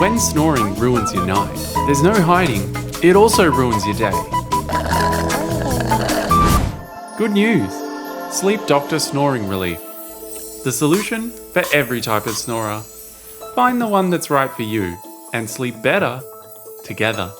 When snoring ruins your night, there's no hiding, it also ruins your day. Good news! Sleep Doctor Snoring Relief. The solution for every type of snorer. Find the one that's right for you and sleep better together.